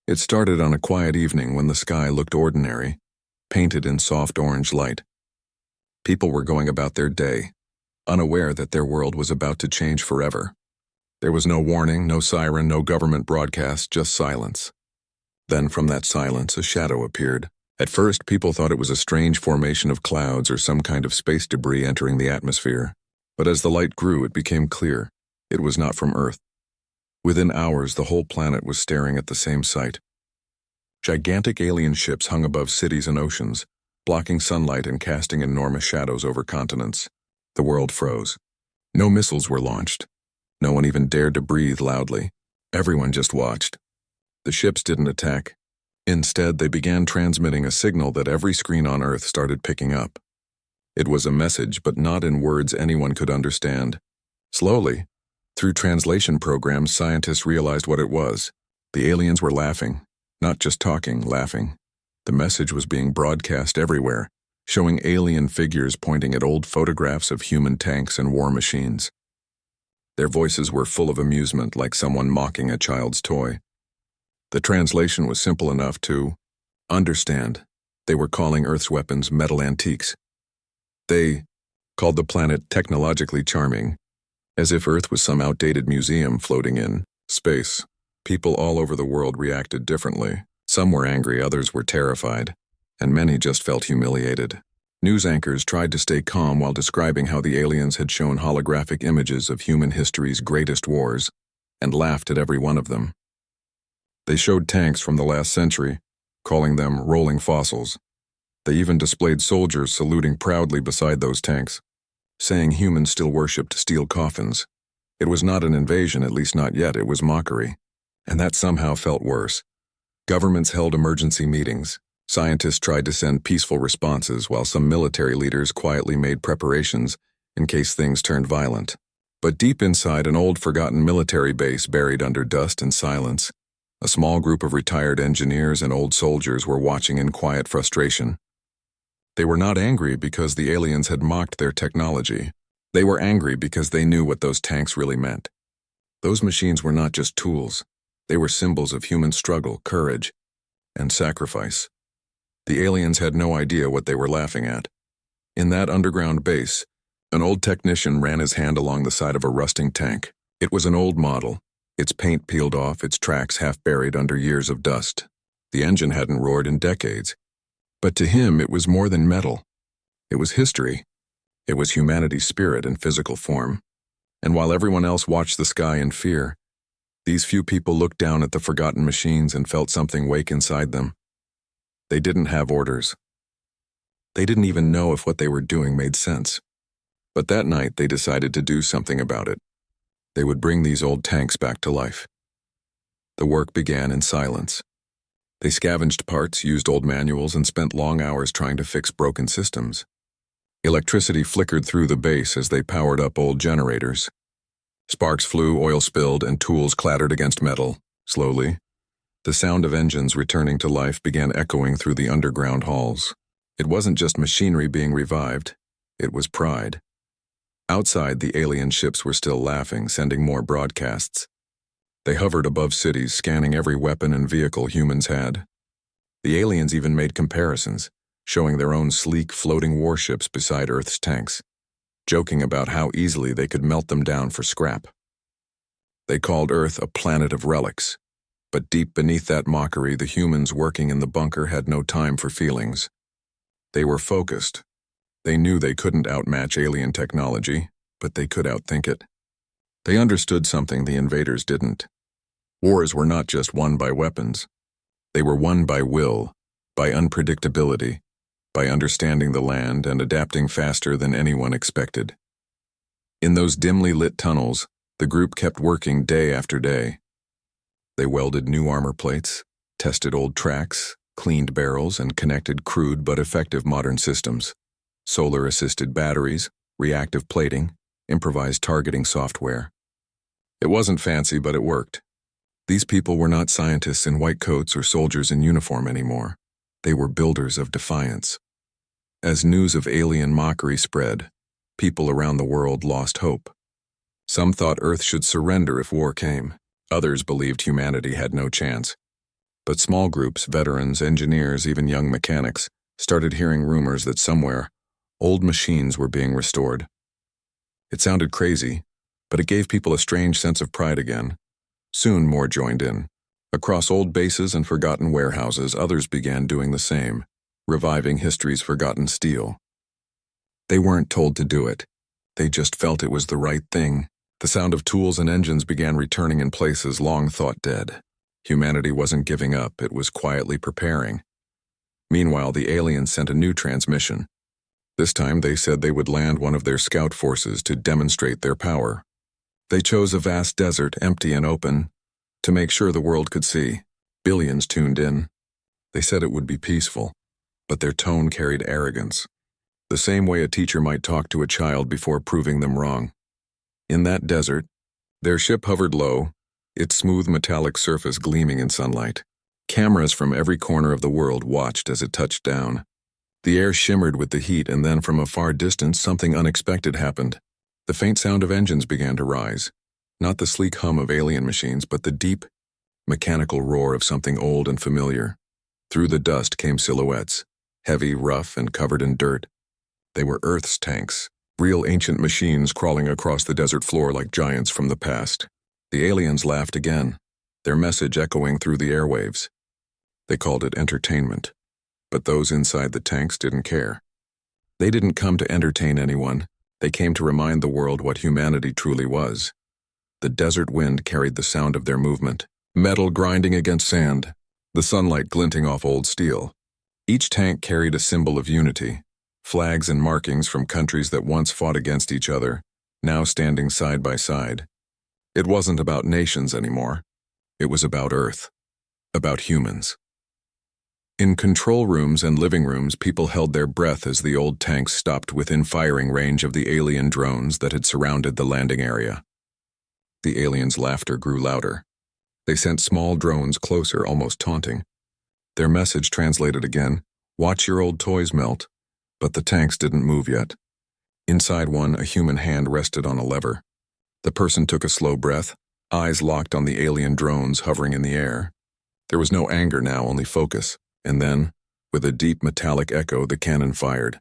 It started on a quiet evening when the sky looked ordinary, painted in soft orange light. People were going about their day, unaware that their world was about to change forever. There was no warning, no siren, no government broadcast, just silence. Then from that silence, a shadow appeared. At first, people thought it was a strange formation of clouds or some kind of space debris entering the atmosphere. But as the light grew, it became clear. It was not from Earth. Within hours, the whole planet was staring at the same sight. Gigantic alien ships hung above cities and oceans, blocking sunlight and casting enormous shadows over continents. The world froze. No missiles were launched. No one even dared to breathe loudly. Everyone just watched. The ships didn't attack. Instead, they began transmitting a signal that every screen on Earth started picking up. It was a message, but not in words anyone could understand. Slowly, through translation programs, scientists realized what it was. The aliens were laughing, not just talking, laughing. The message was being broadcast everywhere, showing alien figures pointing at old photographs of human tanks and war machines. Their voices were full of amusement, like someone mocking a child's toy. The translation was simple enough to understand. They were calling Earth's weapons metal antiques. They called the planet technologically charming, as if Earth was some outdated museum floating in space. People all over the world reacted differently. Some were angry, others were terrified, and many just felt humiliated. News anchors tried to stay calm while describing how the aliens had shown holographic images of human history's greatest wars and laughed at every one of them. They showed tanks from the last century, calling them rolling fossils. They even displayed soldiers saluting proudly beside those tanks, saying humans still worshipped steel coffins. It was not an invasion, at least not yet, it was mockery. And that somehow felt worse. Governments held emergency meetings. Scientists tried to send peaceful responses, while some military leaders quietly made preparations in case things turned violent. But deep inside an old forgotten military base buried under dust and silence, a small group of retired engineers and old soldiers were watching in quiet frustration. They were not angry because the aliens had mocked their technology. They were angry because they knew what those tanks really meant. Those machines were not just tools. They were symbols of human struggle, courage, and sacrifice. The aliens had no idea what they were laughing at. In that underground base, an old technician ran his hand along the side of a rusting tank. It was an old model, its paint peeled off, its tracks half buried under years of dust. The engine hadn't roared in decades. But to him, it was more than metal. It was history. It was humanity's spirit in physical form. And while everyone else watched the sky in fear, these few people looked down at the forgotten machines and felt something wake inside them. They didn't have orders. They didn't even know if what they were doing made sense. But that night, they decided to do something about it. They would bring these old tanks back to life. The work began in silence. They scavenged parts, used old manuals, and spent long hours trying to fix broken systems. Electricity flickered through the base as they powered up old generators. Sparks flew, oil spilled, and tools clattered against metal. Slowly, the sound of engines returning to life began echoing through the underground halls. It wasn't just machinery being revived, it was pride. Outside, the alien ships were still laughing, sending more broadcasts. They hovered above cities, scanning every weapon and vehicle humans had. The aliens even made comparisons, showing their own sleek, floating warships beside Earth's tanks, joking about how easily they could melt them down for scrap. They called Earth a planet of relics, but deep beneath that mockery, the humans working in the bunker had no time for feelings. They were focused. They knew they couldn't outmatch alien technology, but they could outthink it. They understood something the invaders didn't. Wars were not just won by weapons. They were won by will, by unpredictability, by understanding the land and adapting faster than anyone expected. In those dimly lit tunnels, the group kept working day after day. They welded new armor plates, tested old tracks, cleaned barrels, and connected crude but effective modern systems. Solar-assisted batteries, reactive plating, improvised targeting software. It wasn't fancy, but it worked. These people were not scientists in white coats or soldiers in uniform anymore. They were builders of defiance. As news of alien mockery spread, people around the world lost hope. Some thought Earth should surrender if war came. Others believed humanity had no chance. But small groups, veterans, engineers, even young mechanics, started hearing rumors that somewhere, old machines were being restored. It sounded crazy, but it gave people a strange sense of pride again. Soon more joined in. Across old bases and forgotten warehouses, others began doing the same, reviving history's forgotten steel. They weren't told to do it. They just felt it was the right thing. The sound of tools and engines began returning in places long thought dead. Humanity wasn't giving up, it was quietly preparing. Meanwhile, the aliens sent a new transmission. This time they said they would land one of their scout forces to demonstrate their power. They chose a vast desert, empty and open, to make sure the world could see. Billions tuned in. They said it would be peaceful, but their tone carried arrogance. The same way a teacher might talk to a child before proving them wrong. In that desert, their ship hovered low, its smooth metallic surface gleaming in sunlight. Cameras from every corner of the world watched as it touched down. The air shimmered with the heat, and then from a far distance something unexpected happened. The faint sound of engines began to rise. Not the sleek hum of alien machines, but the deep, mechanical roar of something old and familiar. Through the dust came silhouettes, heavy, rough, and covered in dirt. They were Earth's tanks, real ancient machines crawling across the desert floor like giants from the past. The aliens laughed again, their message echoing through the airwaves. They called it entertainment, but those inside the tanks didn't care. They didn't come to entertain anyone. They came to remind the world what humanity truly was. The desert wind carried the sound of their movement, metal grinding against sand, the sunlight glinting off old steel. Each tank carried a symbol of unity, flags and markings from countries that once fought against each other, now standing side by side. It wasn't about nations anymore. It was about Earth, about humans. In control rooms and living rooms, people held their breath as the old tanks stopped within firing range of the alien drones that had surrounded the landing area. The aliens' laughter grew louder. They sent small drones closer, almost taunting. Their message translated again, "Watch your old toys melt." But the tanks didn't move yet. Inside one, a human hand rested on a lever. The person took a slow breath, eyes locked on the alien drones hovering in the air. There was no anger now, only focus. And then, with a deep metallic echo, the cannon fired.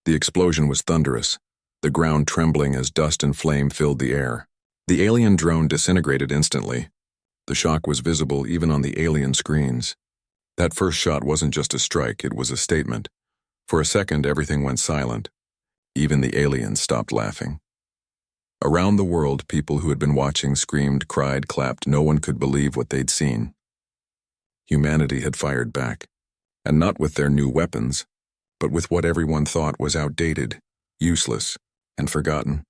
The explosion was thunderous, the ground trembling as dust and flame filled the air. The alien drone disintegrated instantly. The shock was visible even on the alien screens. That first shot wasn't just a strike, it was a statement. For a second, everything went silent. Even the aliens stopped laughing. Around the world, people who had been watching screamed, cried, clapped. No one could believe what they'd seen. Humanity had fired back, and not with their new weapons, but with what everyone thought was outdated, useless, and forgotten.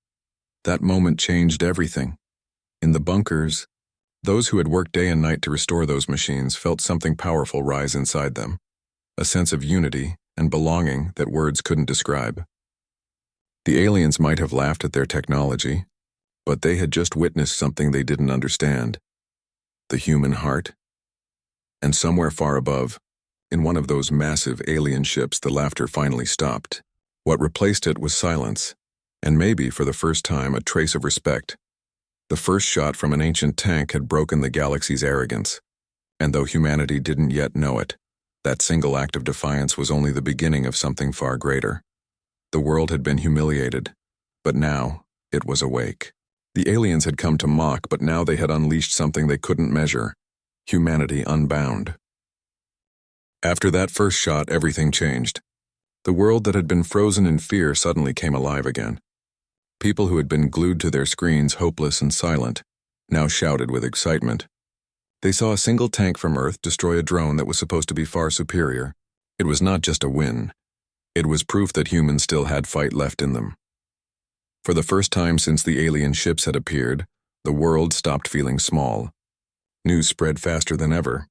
That moment changed everything. In the bunkers, those who had worked day and night to restore those machines felt something powerful rise inside them, a sense of unity and belonging that words couldn't describe. The aliens might have laughed at their technology, but they had just witnessed something they didn't understand. The human heart. And somewhere far above, in one of those massive alien ships, the laughter finally stopped. What replaced it was silence, and maybe, for the first time, a trace of respect. The first shot from an ancient tank had broken the galaxy's arrogance, and though humanity didn't yet know it, that single act of defiance was only the beginning of something far greater. The world had been humiliated, but now it was awake. The aliens had come to mock, but now they had unleashed something they couldn't measure. Humanity unbound. After that first shot, everything changed. The world that had been frozen in fear suddenly came alive again. People who had been glued to their screens, hopeless and silent, now shouted with excitement. They saw a single tank from Earth destroy a drone that was supposed to be far superior. It was not just a win. It was proof that humans still had fight left in them. For the first time since the alien ships had appeared, the world stopped feeling small. News spread faster than ever.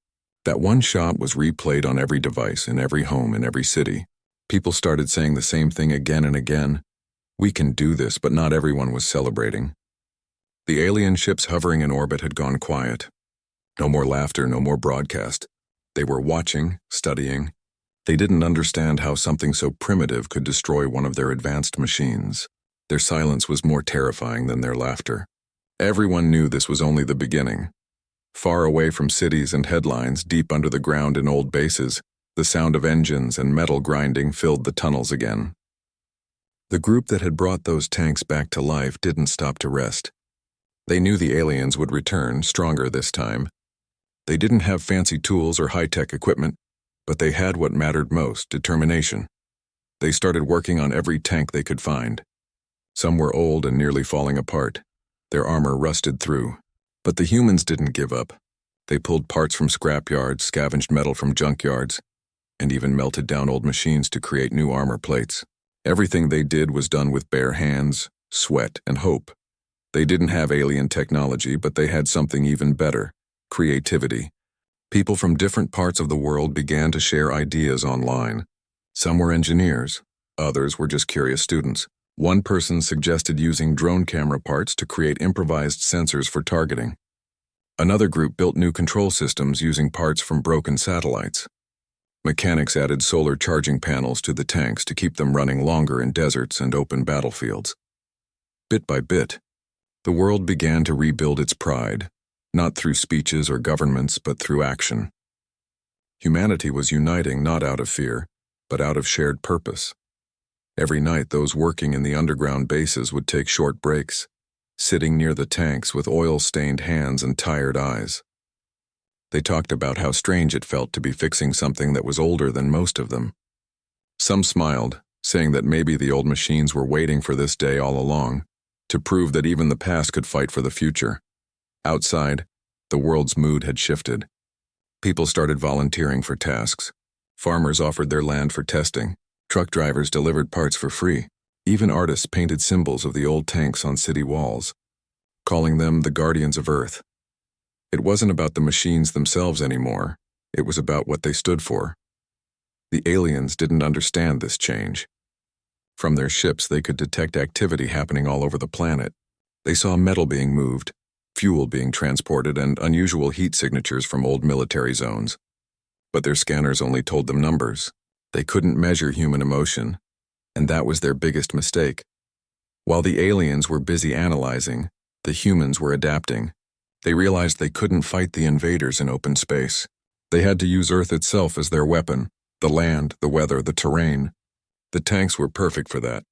That one shot was replayed on every device, in every home, in every city. People started saying the same thing again and again. We can do this, but not everyone was celebrating. The alien ships hovering in orbit had gone quiet. No more laughter, no more broadcast. They were watching, studying. They didn't understand how something so primitive could destroy one of their advanced machines. Their silence was more terrifying than their laughter. Everyone knew this was only the beginning. Far away from cities and headlines, deep under the ground in old bases, the sound of engines and metal grinding filled the tunnels again. The group that had brought those tanks back to life didn't stop to rest. They knew the aliens would return, stronger this time. They didn't have fancy tools or high-tech equipment, but they had what mattered most, determination. They started working on every tank they could find. Some were old and nearly falling apart. Their armor rusted through. But the humans didn't give up. They pulled parts from scrapyards, scavenged metal from junkyards, and even melted down old machines to create new armor plates. Everything they did was done with bare hands, sweat, and hope. They didn't have alien technology, but they had something even better: creativity. People from different parts of the world began to share ideas online. Some were engineers, others were just curious students. One person suggested using drone camera parts to create improvised sensors for targeting. Another group built new control systems using parts from broken satellites. Mechanics added solar charging panels to the tanks to keep them running longer in deserts and open battlefields. Bit by bit, the world began to rebuild its pride, not through speeches or governments, but through action. Humanity was uniting not out of fear, but out of shared purpose. Every night, those working in the underground bases would take short breaks, sitting near the tanks with oil-stained hands and tired eyes. They talked about how strange it felt to be fixing something that was older than most of them. Some smiled, saying that maybe the old machines were waiting for this day all along, to prove that even the past could fight for the future. Outside, the world's mood had shifted. People started volunteering for tasks. Farmers offered their land for testing. Truck drivers delivered parts for free. Even artists painted symbols of the old tanks on city walls, calling them the guardians of Earth. It wasn't about the machines themselves anymore. It was about what they stood for. The aliens didn't understand this change. From their ships, they could detect activity happening all over the planet. They saw metal being moved, fuel being transported, and unusual heat signatures from old military zones. But their scanners only told them numbers. They couldn't measure human emotion, and that was their biggest mistake. While the aliens were busy analyzing, the humans were adapting. They realized they couldn't fight the invaders in open space. They had to use Earth itself as their weapon: the land, the weather, the terrain. The tanks were perfect for that.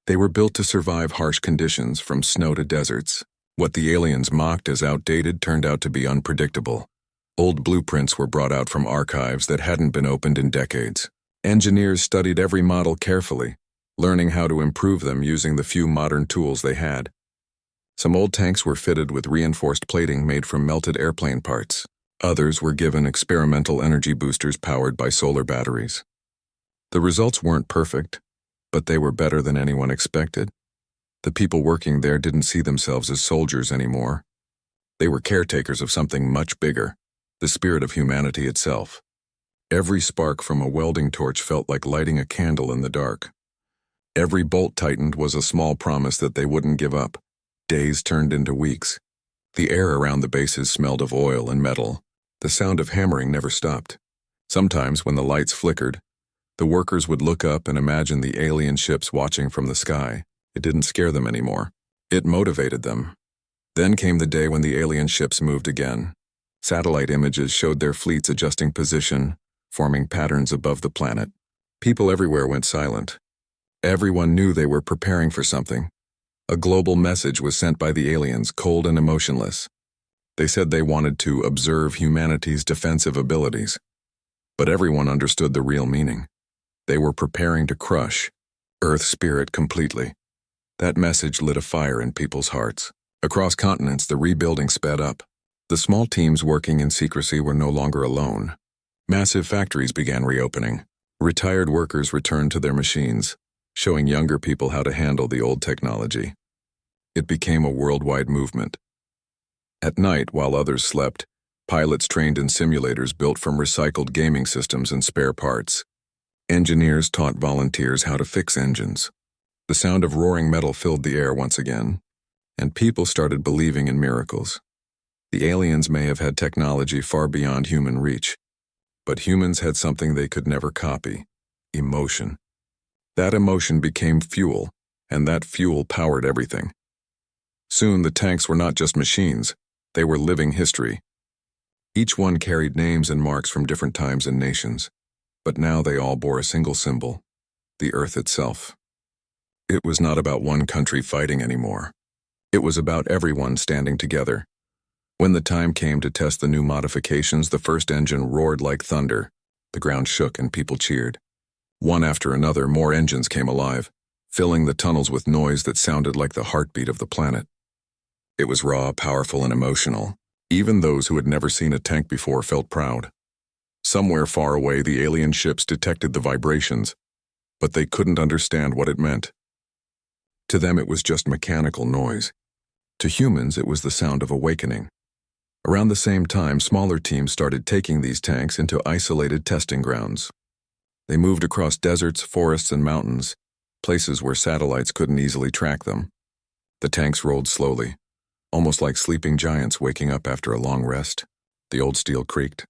They were built to survive harsh conditions, from snow to deserts. What the aliens mocked as outdated turned out to be unpredictable. Old blueprints were brought out from archives that hadn't been opened in decades. Engineers studied every model carefully, learning how to improve them using the few modern tools they had. Some old tanks were fitted with reinforced plating made from melted airplane parts. Others were given experimental energy boosters powered by solar batteries. The results weren't perfect, but they were better than anyone expected. The people working there didn't see themselves as soldiers anymore. They were caretakers of something much bigger: the spirit of humanity itself. Every spark from a welding torch felt like lighting a candle in the dark. Every bolt tightened was a small promise that they wouldn't give up. Days turned into weeks. The air around the bases smelled of oil and metal. The sound of hammering never stopped. Sometimes, when the lights flickered, the workers would look up and imagine the alien ships watching from the sky. It didn't scare them anymore. It motivated them. Then came the day when the alien ships moved again. Satellite images showed their fleets adjusting position, forming patterns above the planet. People everywhere went silent. Everyone knew they were preparing for something. A global message was sent by the aliens, cold and emotionless. They said they wanted to observe humanity's defensive abilities. But everyone understood the real meaning. They were preparing to crush Earth's spirit completely. That message lit a fire in people's hearts. Across continents, the rebuilding sped up. The small teams working in secrecy were no longer alone. Massive factories began reopening. Retired workers returned to their machines, showing younger people how to handle the old technology. It became a worldwide movement. At night, while others slept, pilots trained in simulators built from recycled gaming systems and spare parts. Engineers taught volunteers how to fix engines. The sound of roaring metal filled the air once again, and people started believing in miracles. The aliens may have had technology far beyond human reach, but humans had something they could never copy: emotion. That emotion became fuel, and that fuel powered everything. Soon the tanks were not just machines, they were living history. Each one carried names and marks from different times and nations, but now they all bore a single symbol, the Earth itself. It was not about one country fighting anymore. It was about everyone standing together. When the time came to test the new modifications, the first engine roared like thunder. The ground shook and people cheered. One after another, more engines came alive, filling the tunnels with noise that sounded like the heartbeat of the planet. It was raw, powerful, and emotional. Even those who had never seen a tank before felt proud. Somewhere far away, the alien ships detected the vibrations, but they couldn't understand what it meant. To them, it was just mechanical noise. To humans, it was the sound of awakening. Around the same time, smaller teams started taking these tanks into isolated testing grounds. They moved across deserts, forests, and mountains, places where satellites couldn't easily track them. The tanks rolled slowly, almost like sleeping giants waking up after a long rest. The old steel creaked,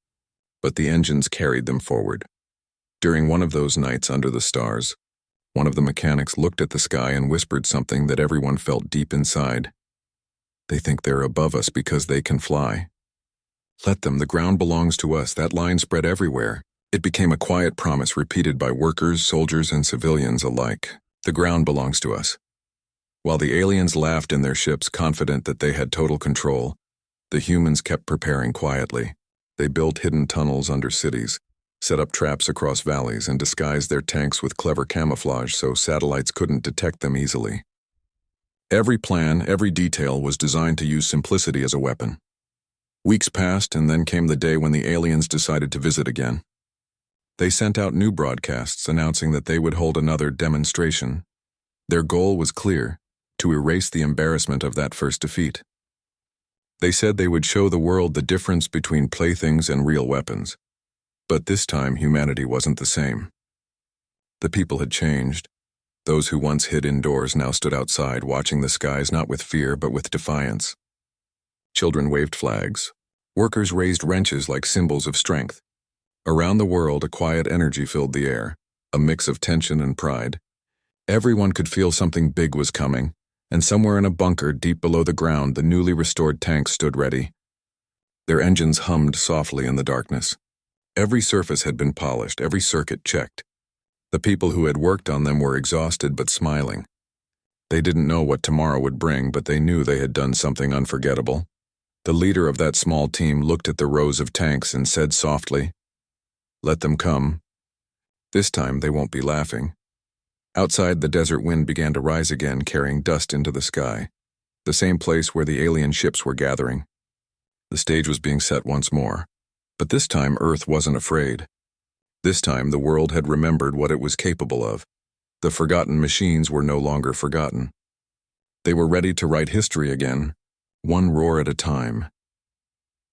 but the engines carried them forward. During one of those nights under the stars, one of the mechanics looked at the sky and whispered something that everyone felt deep inside. They think they're above us because they can fly. Let them, the ground belongs to us. That line spread everywhere. It became a quiet promise repeated by workers, soldiers, and civilians alike. The ground belongs to us. While the aliens laughed in their ships, confident that they had total control, the humans kept preparing quietly. They built hidden tunnels under cities, set up traps across valleys, and disguised their tanks with clever camouflage so satellites couldn't detect them easily. Every plan, every detail was designed to use simplicity as a weapon. Weeks passed, and then came the day when the aliens decided to visit again. They sent out new broadcasts announcing that they would hold another demonstration. Their goal was clear: to erase the embarrassment of that first defeat. They said they would show the world the difference between playthings and real weapons. But this time, humanity wasn't the same. The people had changed. Those who once hid indoors now stood outside, watching the skies not with fear but with defiance. Children waved flags. Workers raised wrenches like symbols of strength. Around the world, a quiet energy filled the air, a mix of tension and pride. Everyone could feel something big was coming, and somewhere in a bunker deep below the ground, the newly restored tanks stood ready. Their engines hummed softly in the darkness. Every surface had been polished, every circuit checked. The people who had worked on them were exhausted but smiling. They didn't know what tomorrow would bring, but they knew they had done something unforgettable. The leader of that small team looked at the rows of tanks and said softly, "Let them come. This time they won't be laughing." Outside, the desert wind began to rise again, carrying dust into the sky, the same place where the alien ships were gathering. The stage was being set once more, but this time Earth wasn't afraid. This time the world had remembered what it was capable of. The forgotten machines were no longer forgotten. They were ready to write history again, one roar at a time.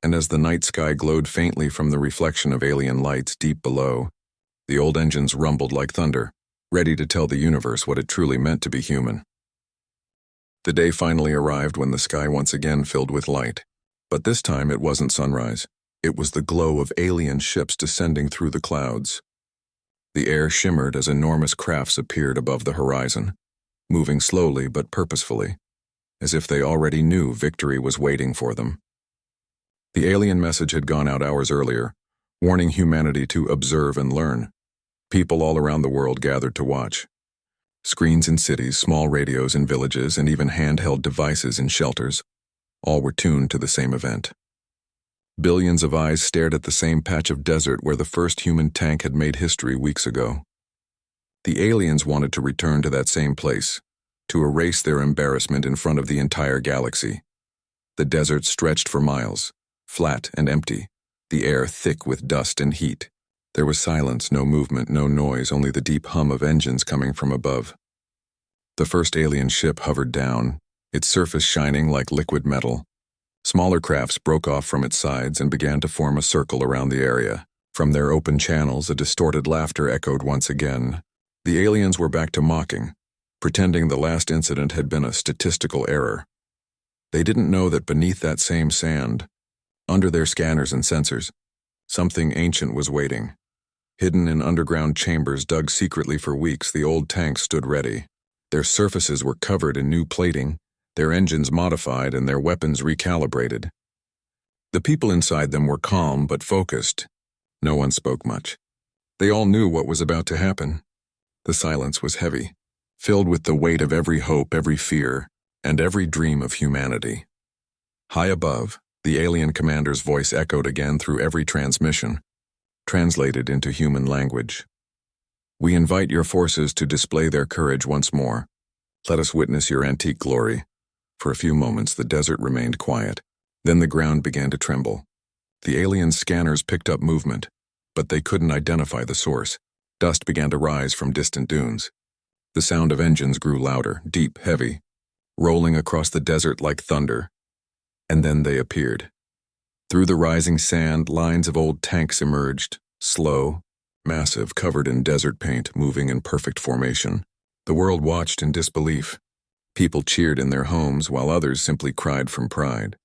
And as the night sky glowed faintly from the reflection of alien lights deep below, the old engines rumbled like thunder, ready to tell the universe what it truly meant to be human. The day finally arrived when the sky once again filled with light. But this time it wasn't sunrise. It was the glow of alien ships descending through the clouds. The air shimmered as enormous crafts appeared above the horizon, moving slowly but purposefully, as if they already knew victory was waiting for them. The alien message had gone out hours earlier, warning humanity to observe and learn. People all around the world gathered to watch. Screens in cities, small radios in villages, and even handheld devices in shelters, all were tuned to the same event. Billions of eyes stared at the same patch of desert where the first human tank had made history weeks ago. The aliens wanted to return to that same place, to erase their embarrassment in front of the entire galaxy. The desert stretched for miles, flat and empty, the air thick with dust and heat. There was silence, no movement, no noise, only the deep hum of engines coming from above. The first alien ship hovered down, its surface shining like liquid metal. Smaller crafts broke off from its sides and began to form a circle around the area. From their open channels, a distorted laughter echoed once again. The aliens were back to mocking, pretending the last incident had been a statistical error. They didn't know that beneath that same sand, under their scanners and sensors, something ancient was waiting. Hidden in underground chambers dug secretly for weeks, the old tanks stood ready. Their surfaces were covered in new plating, their engines modified and their weapons recalibrated. The people inside them were calm but focused. No one spoke much. They all knew what was about to happen. The silence was heavy, filled with the weight of every hope, every fear, and every dream of humanity. High above, the alien commander's voice echoed again through every transmission, translated into human language. "We invite your forces to display their courage once more. Let us witness your antique glory." For a few moments, the desert remained quiet. Then the ground began to tremble. The alien scanners picked up movement, but they couldn't identify the source. Dust began to rise from distant dunes. The sound of engines grew louder, deep, heavy, rolling across the desert like thunder. And then they appeared. Through the rising sand, lines of old tanks emerged, slow, massive, covered in desert paint, moving in perfect formation. The world watched in disbelief. People cheered in their homes, while others simply cried from pride.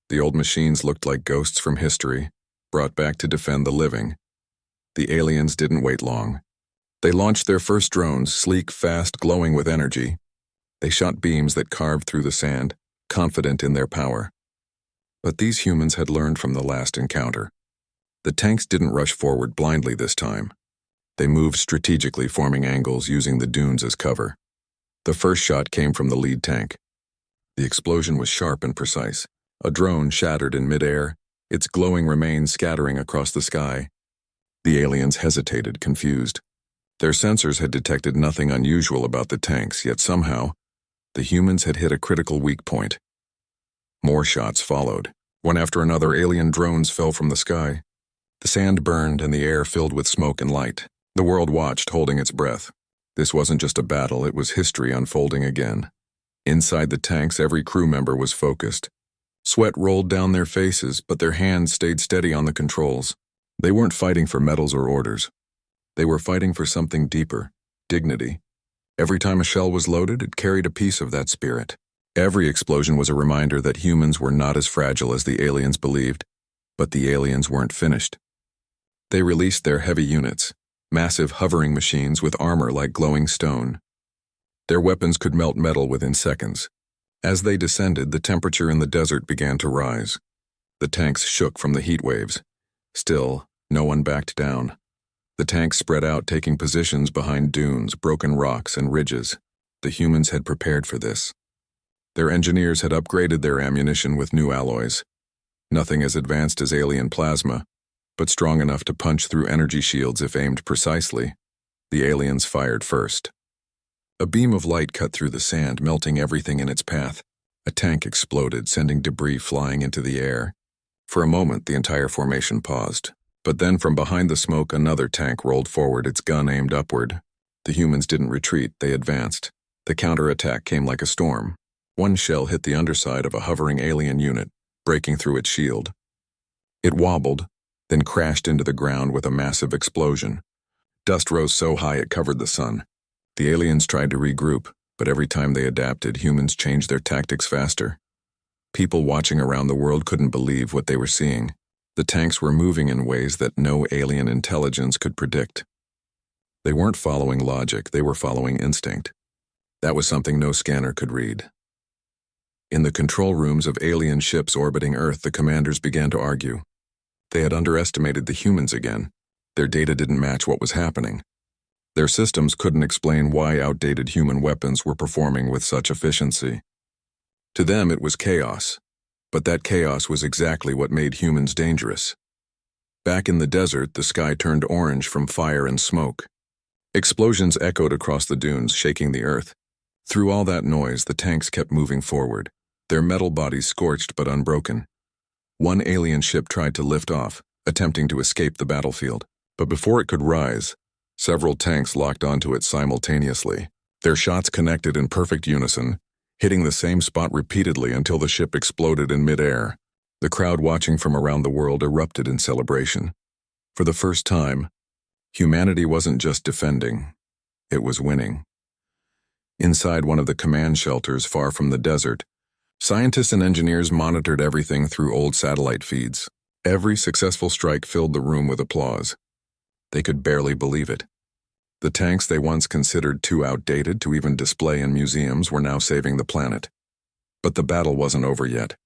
The old machines looked like ghosts from history, brought back to defend the living. The aliens didn't wait long. They launched their first drones, sleek, fast, glowing with energy. They shot beams that carved through the sand, confident in their power. But these humans had learned from the last encounter. The tanks didn't rush forward blindly this time. They moved strategically, forming angles, using the dunes as cover. The first shot came from the lead tank. The explosion was sharp and precise. A drone shattered in midair, its glowing remains scattering across the sky. The aliens hesitated, confused. Their sensors had detected nothing unusual about the tanks, yet somehow, the humans had hit a critical weak point. More shots followed. One after another, alien drones fell from the sky. The sand burned and the air filled with smoke and light. The world watched, holding its breath. This wasn't just a battle, it was history unfolding again. Inside the tanks, every crew member was focused. Sweat rolled down their faces, but their hands stayed steady on the controls. They weren't fighting for medals or orders. They were fighting for something deeper, dignity. Every time a shell was loaded, it carried a piece of that spirit. Every explosion was a reminder that humans were not as fragile as the aliens believed, but the aliens weren't finished. They released their heavy units, massive hovering machines with armor like glowing stone. Their weapons could melt metal within seconds. As they descended, the temperature in the desert began to rise. The tanks shook from the heat waves. Still, no one backed down. The tanks spread out, taking positions behind dunes, broken rocks, and ridges. The humans had prepared for this. Their engineers had upgraded their ammunition with new alloys. Nothing as advanced as alien plasma, but strong enough to punch through energy shields if aimed precisely. The aliens fired first. A beam of light cut through the sand, melting everything in its path. A tank exploded, sending debris flying into the air. For a moment, the entire formation paused. But then from behind the smoke, another tank rolled forward, its gun aimed upward. The humans didn't retreat, they advanced. The counterattack came like a storm. One shell hit the underside of a hovering alien unit, breaking through its shield. It wobbled, then crashed into the ground with a massive explosion. Dust rose so high it covered the sun. The aliens tried to regroup, but every time they adapted, humans changed their tactics faster. People watching around the world couldn't believe what they were seeing. The tanks were moving in ways that no alien intelligence could predict. They weren't following logic, they were following instinct. That was something no scanner could read. In the control rooms of alien ships orbiting Earth, the commanders began to argue. They had underestimated the humans again. Their data didn't match what was happening. Their systems couldn't explain why outdated human weapons were performing with such efficiency. To them, it was chaos. But that chaos was exactly what made humans dangerous. Back in the desert, the sky turned orange from fire and smoke. Explosions echoed across the dunes, shaking the earth. Through all that noise, the tanks kept moving forward, their metal bodies scorched but unbroken. One alien ship tried to lift off, attempting to escape the battlefield. But before it could rise, several tanks locked onto it simultaneously. Their shots connected in perfect unison, hitting the same spot repeatedly until the ship exploded in midair. The crowd watching from around the world erupted in celebration. For the first time, humanity wasn't just defending, it was winning. Inside one of the command shelters far from the desert, scientists and engineers monitored everything through old satellite feeds. Every successful strike filled the room with applause. They could barely believe it. The tanks they once considered too outdated to even display in museums were now saving the planet. But the battle wasn't over yet.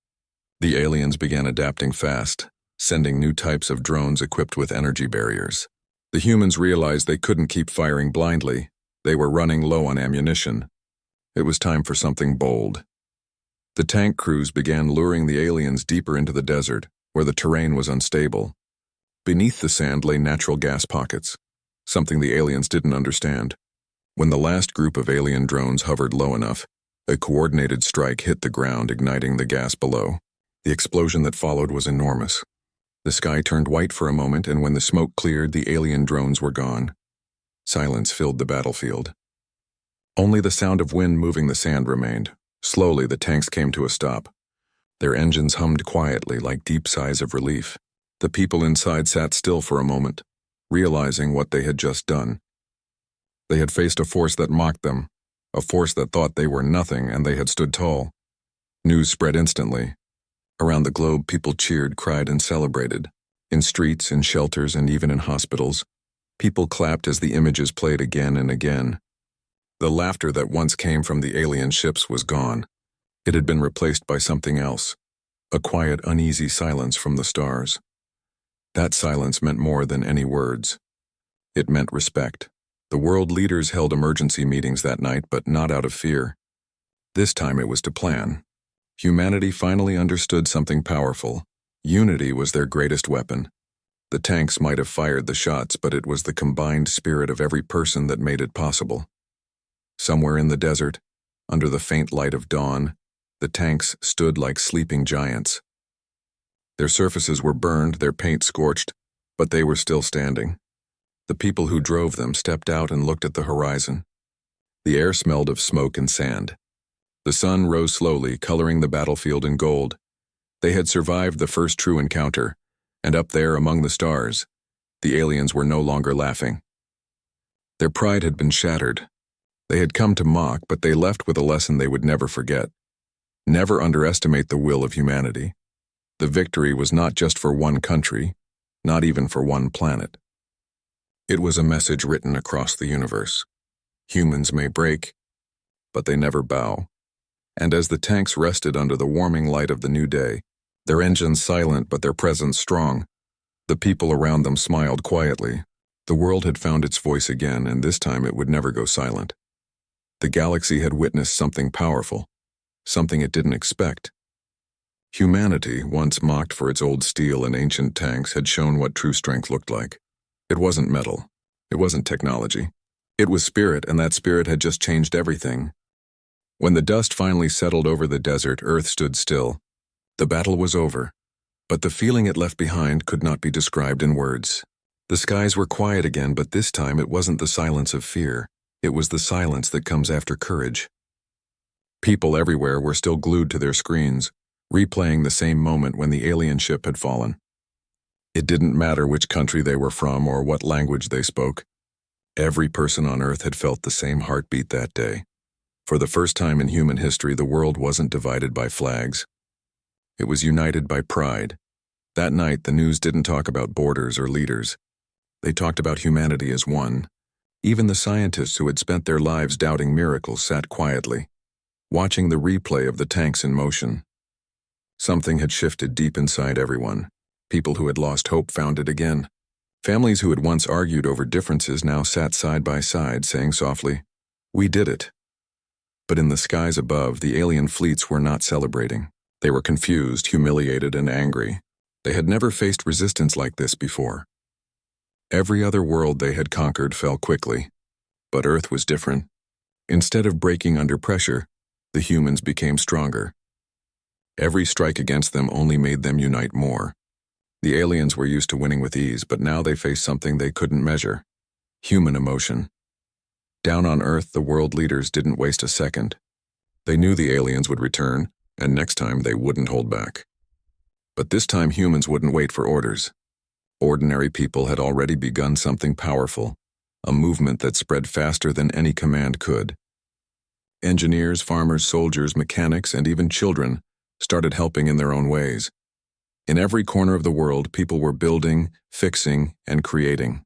The aliens began adapting fast, sending new types of drones equipped with energy barriers. The humans realized they couldn't keep firing blindly. They were running low on ammunition. It was time for something bold. The tank crews began luring the aliens deeper into the desert, where the terrain was unstable. Beneath the sand lay natural gas pockets, something the aliens didn't understand. When the last group of alien drones hovered low enough, a coordinated strike hit the ground, igniting the gas below. The explosion that followed was enormous. The sky turned white for a moment, and when the smoke cleared, the alien drones were gone. Silence filled the battlefield. Only the sound of wind moving the sand remained. Slowly, the tanks came to a stop. Their engines hummed quietly, like deep sighs of relief. The people inside sat still for a moment, realizing what they had just done. They had faced a force that mocked them, a force that thought they were nothing, and they had stood tall. News spread instantly. Around the globe, people cheered, cried, and celebrated. In streets, in shelters, and even in hospitals, people clapped as the images played again and again. The laughter that once came from the alien ships was gone. It had been replaced by something else, a quiet, uneasy silence from the stars. That silence meant more than any words. It meant respect. The world leaders held emergency meetings that night, but not out of fear. This time it was to plan. Humanity finally understood something powerful. Unity was their greatest weapon. The tanks might have fired the shots, but it was the combined spirit of every person that made it possible. Somewhere in the desert, under the faint light of dawn, the tanks stood like sleeping giants. Their surfaces were burned, their paint scorched, but they were still standing. The people who drove them stepped out and looked at the horizon. The air smelled of smoke and sand. The sun rose slowly, coloring the battlefield in gold. They had survived the first true encounter, and up there among the stars, the aliens were no longer laughing. Their pride had been shattered. They had come to mock, but they left with a lesson they would never forget. Never underestimate the will of humanity. The victory was not just for one country, not even for one planet. It was a message written across the universe. Humans may break, but they never bow. And as the tanks rested under the warming light of the new day, their engines silent but their presence strong, the people around them smiled quietly. The world had found its voice again, and this time it would never go silent. The galaxy had witnessed something powerful, something it didn't expect. Humanity, once mocked for its old steel and ancient tanks, had shown what true strength looked like. It wasn't metal. It wasn't technology. It was spirit, and that spirit had just changed everything. When the dust finally settled over the desert, Earth stood still. The battle was over, but the feeling it left behind could not be described in words. The skies were quiet again, but this time it wasn't the silence of fear. It was the silence that comes after courage. People everywhere were still glued to their screens, replaying the same moment when the alien ship had fallen. It didn't matter which country they were from or what language they spoke. Every person on Earth had felt the same heartbeat that day. For the first time in human history, the world wasn't divided by flags. It was united by pride. That night, the news didn't talk about borders or leaders. They talked about humanity as one. Even the scientists who had spent their lives doubting miracles sat quietly, watching the replay of the tanks in motion. Something had shifted deep inside everyone. People who had lost hope found it again. Families who had once argued over differences now sat side by side, saying softly, "We did it." But in the skies above, the alien fleets were not celebrating. They were confused, humiliated, and angry. They had never faced resistance like this before. Every other world they had conquered fell quickly. But Earth was different. Instead of breaking under pressure, the humans became stronger. Every strike against them only made them unite more. The aliens were used to winning with ease, but now they faced something they couldn't measure: human emotion. Down on Earth, the world leaders didn't waste a second. They knew the aliens would return, and next time they wouldn't hold back. But this time humans wouldn't wait for orders. Ordinary people had already begun something powerful, a movement that spread faster than any command could. Engineers, farmers, soldiers, mechanics, and even children started helping in their own ways. In every corner of the world, people were building, fixing, and creating.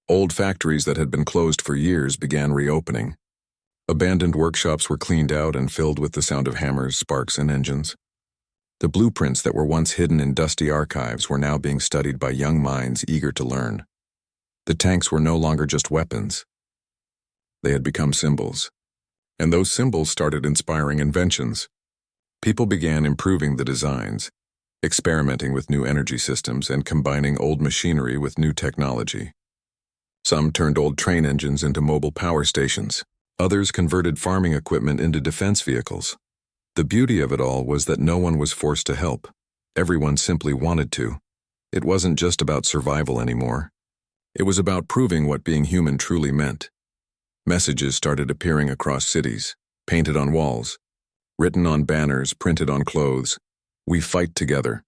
Old factories that had been closed for years began reopening. Abandoned workshops were cleaned out and filled with the sound of hammers, sparks, and engines. The blueprints that were once hidden in dusty archives were now being studied by young minds eager to learn. The tanks were no longer just weapons. They had become symbols. And those symbols started inspiring inventions. People began improving the designs, experimenting with new energy systems and combining old machinery with new technology. Some turned old train engines into mobile power stations. Others converted farming equipment into defense vehicles. The beauty of it all was that no one was forced to help. Everyone simply wanted to. It wasn't just about survival anymore. It was about proving what being human truly meant. Messages started appearing across cities, painted on walls, written on banners, printed on clothes. We fight together.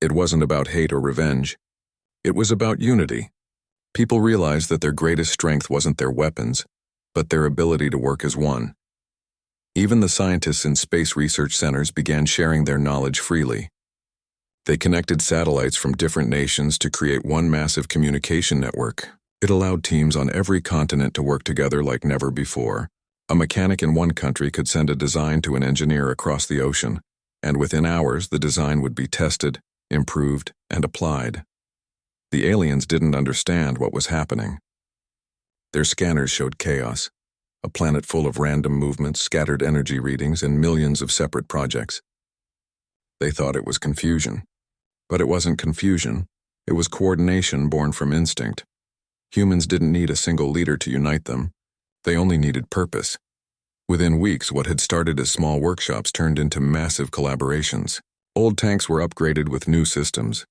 It wasn't about hate or revenge. It was about unity. People realized that their greatest strength wasn't their weapons, but their ability to work as one. Even the scientists in space research centers began sharing their knowledge freely. They connected satellites from different nations to create one massive communication network. It allowed teams on every continent to work together like never before. A mechanic in one country could send a design to an engineer across the ocean, and within hours the design would be tested, improved, and applied. The aliens didn't understand what was happening. Their scanners showed chaos, a planet full of random movements, scattered energy readings, and millions of separate projects. They thought it was confusion. But it wasn't confusion. It was coordination born from instinct. Humans didn't need a single leader to unite them. They only needed purpose. Within weeks, what had started as small workshops turned into massive collaborations. Old tanks were upgraded with new systems.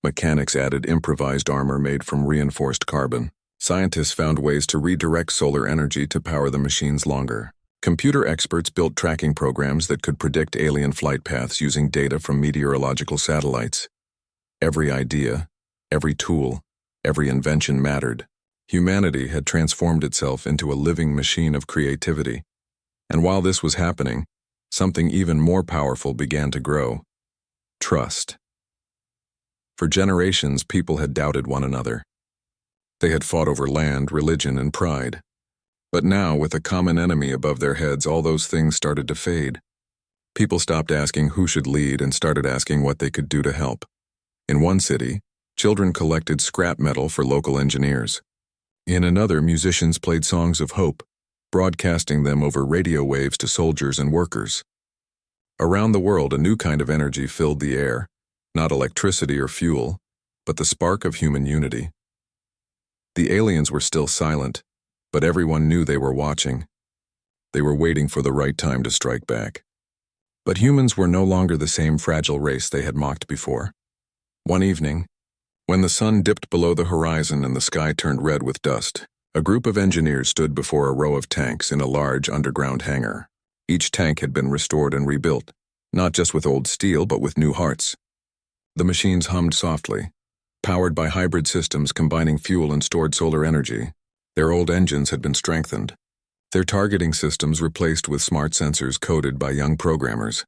Mechanics added improvised armor made from reinforced carbon. Scientists found ways to redirect solar energy to power the machines longer. Computer experts built tracking programs that could predict alien flight paths using data from meteorological satellites. Every idea, every tool, every invention mattered. Humanity had transformed itself into a living machine of creativity. And while this was happening, something even more powerful began to grow: trust. For generations, people had doubted one another. They had fought over land, religion, and pride. But now, with a common enemy above their heads, all those things started to fade. People stopped asking who should lead and started asking what they could do to help. In one city, children collected scrap metal for local engineers. In another, musicians played songs of hope, broadcasting them over radio waves to soldiers and workers. Around the world, a new kind of energy filled the air, not electricity or fuel, but the spark of human unity. The aliens were still silent, but everyone knew they were watching. They were waiting for the right time to strike back. But humans were no longer the same fragile race they had mocked before. One evening, when the sun dipped below the horizon and the sky turned red with dust, a group of engineers stood before a row of tanks in a large underground hangar. Each tank had been restored and rebuilt, not just with old steel but with new hearts. The machines hummed softly, powered by hybrid systems combining fuel and stored solar energy. Their old engines had been strengthened, their targeting systems replaced with smart sensors coded by young programmers.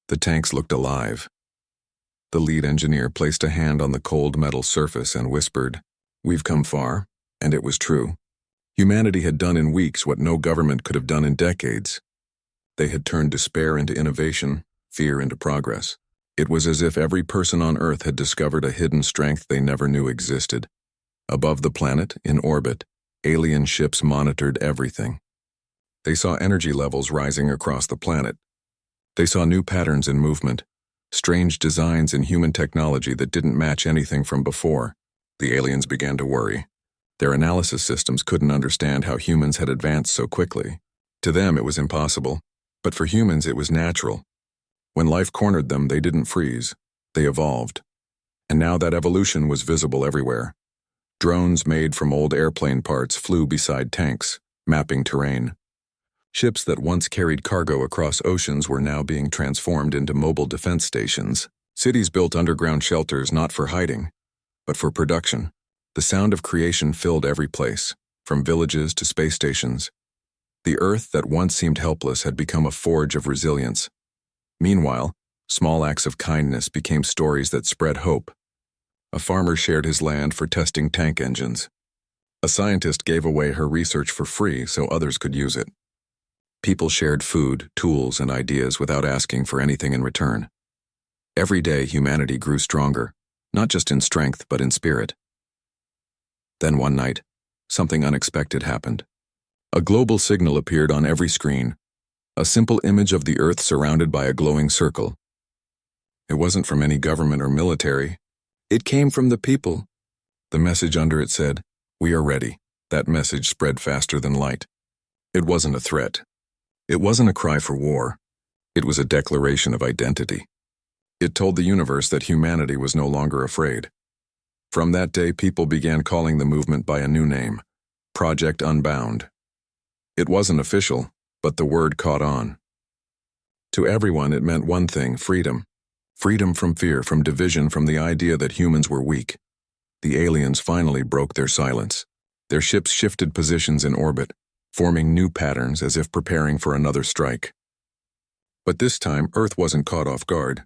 The tanks looked alive. The lead engineer placed a hand on the cold metal surface and whispered, "We've come far," and it was true. Humanity had done in weeks what no government could have done in decades. They had turned despair into innovation, fear into progress. It was as if every person on Earth had discovered a hidden strength they never knew existed. Above the planet, in orbit, alien ships monitored everything. They saw energy levels rising across the planet. They saw new patterns in movement, strange designs in human technology that didn't match anything from before. The aliens began to worry. Their analysis systems couldn't understand how humans had advanced so quickly. To them, it was impossible, but for humans, it was natural. When life cornered them, they didn't freeze. They evolved. And now that evolution was visible everywhere. Drones made from old airplane parts flew beside tanks, mapping terrain. Ships that once carried cargo across oceans were now being transformed into mobile defense stations. Cities built underground shelters not for hiding, but for production. The sound of creation filled every place, from villages to space stations. The Earth that once seemed helpless had become a forge of resilience. Meanwhile, small acts of kindness became stories that spread hope. A farmer shared his land for testing tank engines. A scientist gave away her research for free so others could use it. People shared food, tools, and ideas without asking for anything in return. Every day, humanity grew stronger, not just in strength, but in spirit. Then one night, something unexpected happened. A global signal appeared on every screen, a simple image of the Earth surrounded by a glowing circle. It wasn't from any government or military. It came from the people. The message under it said, "We are ready." That message spread faster than light. It wasn't a threat. It wasn't a cry for war. It was a declaration of identity. It told the universe that humanity was no longer afraid. From that day, people began calling the movement by a new name, Project Unbound. It wasn't official, but the word caught on. To everyone, it meant one thing: freedom. Freedom from fear, from division, from the idea that humans were weak. The aliens finally broke their silence. Their ships shifted positions in orbit, forming new patterns as if preparing for another strike. But this time, Earth wasn't caught off guard.